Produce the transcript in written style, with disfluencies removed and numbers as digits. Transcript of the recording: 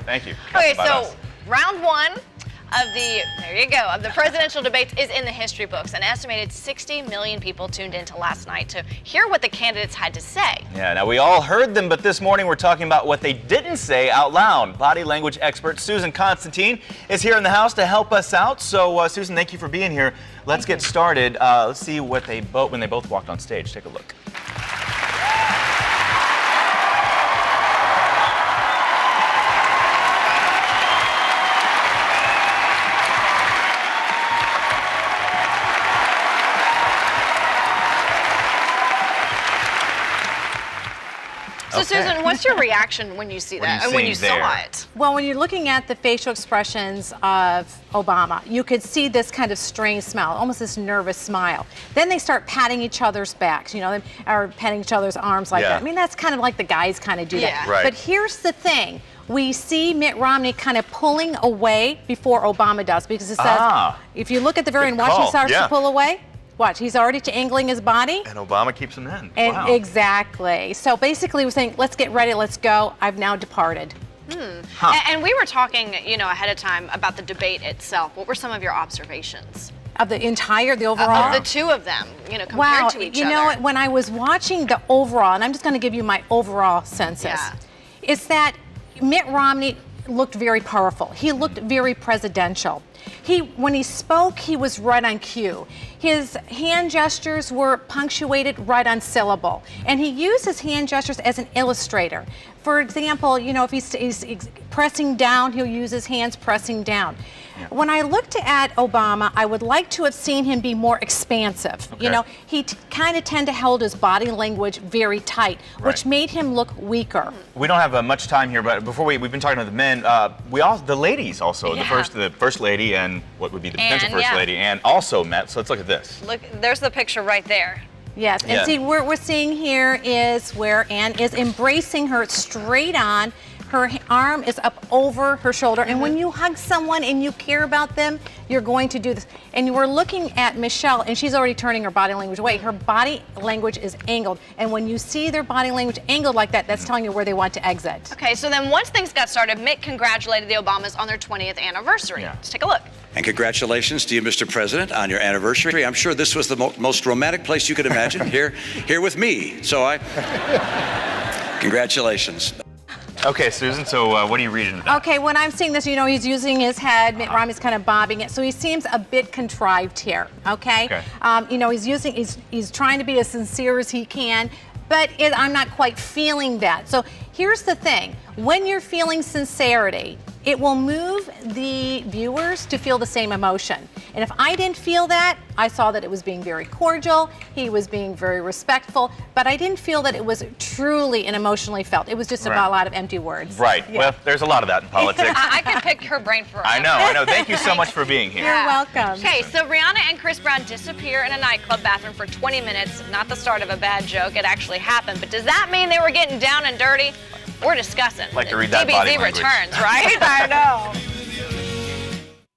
Thank you. Okay, so round one of the presidential debates is in the history books. An estimated 60 million people tuned into last night to hear what the candidates had to say. Yeah, now we all heard them, but this morning we're talking about what they didn't say out loud. Body language expert Susan Constantine is here in the house to help us out. So, Susan, thank you for being here. Let's get started. Let's see what when they both walked on stage. Take a look. So, Susan, what's your reaction when you see that, and when you saw it? Well, when you're looking at the facial expressions of Obama, you could see this kind of strange smile, almost this nervous smile. Then they start patting each other's backs, or patting each other's arms like that. I mean, that's kind of like the guys kind of do that. Right. But here's the thing. We see Mitt Romney kind of pulling away before Obama does, because it says, if you look at the very end, watch, he starts to pull away. Watch, he's already angling his body. And Obama keeps him in. And wow. Exactly. So basically we're saying, let's get ready, let's go. I've now departed. And we were talking, ahead of time about the debate itself. What were some of your observations? Of the overall? Of the two of them, compared to each other. You know what, when I was watching the overall, and I'm just going to give you my overall census, is that Mitt Romney looked very powerful. He looked very presidential. When he spoke, he was right on cue. His hand gestures were punctuated right on syllable. And he used his hand gestures as an illustrator. For example, if he's pressing down, he'll use his hands pressing down. Yeah. When I looked at Obama, I would like to have seen him be more expansive. Okay. He kind of tend to hold his body language very tight, which made him look weaker. We don't have much time here, but before we've been talking to the men, the ladies also, the first lady and what would be the potential first lady, and also met. So let's look at this. Look, there's the picture right there. Yes, and see what we're seeing here is where Ann is embracing her straight on. Her arm is up over her shoulder, and when you hug someone and you care about them, you're going to do this. And we're looking at Michelle, and she's already turning her body language away. Her body language is angled, and when you see their body language angled like that, that's telling you where they want to exit. Okay, so then once things got started, Mitt congratulated the Obamas on their 20th anniversary. Let's take a look. And congratulations to you, Mr. President, on your anniversary. I'm sure this was the most romantic place you could imagine, here with me. So congratulations. Okay, Susan, so what are you reading about? Okay, when I'm seeing this, he's using his head, Mitt Romney's kind of bobbing it, so he seems a bit contrived here, okay? He's trying to be as sincere as he can, but I'm not quite feeling that. So here's the thing, when you're feeling sincerity, it will move the viewers to feel the same emotion. And if I didn't feel that, I saw that it was being very cordial, he was being very respectful, but I didn't feel that it was truly and emotionally felt. It was just about a lot of empty words. Right. Yeah. Well, there's a lot of that in politics. I could pick her brain forever. I know. Thank you so much for being here. You're welcome. Okay, so Rihanna and Chris Brown disappear in a nightclub bathroom for 20 minutes. Not the start of a bad joke. It actually happened. But does that mean they were getting down and dirty? We're discussing. Like to read that body language. DBZ returns, right? I know.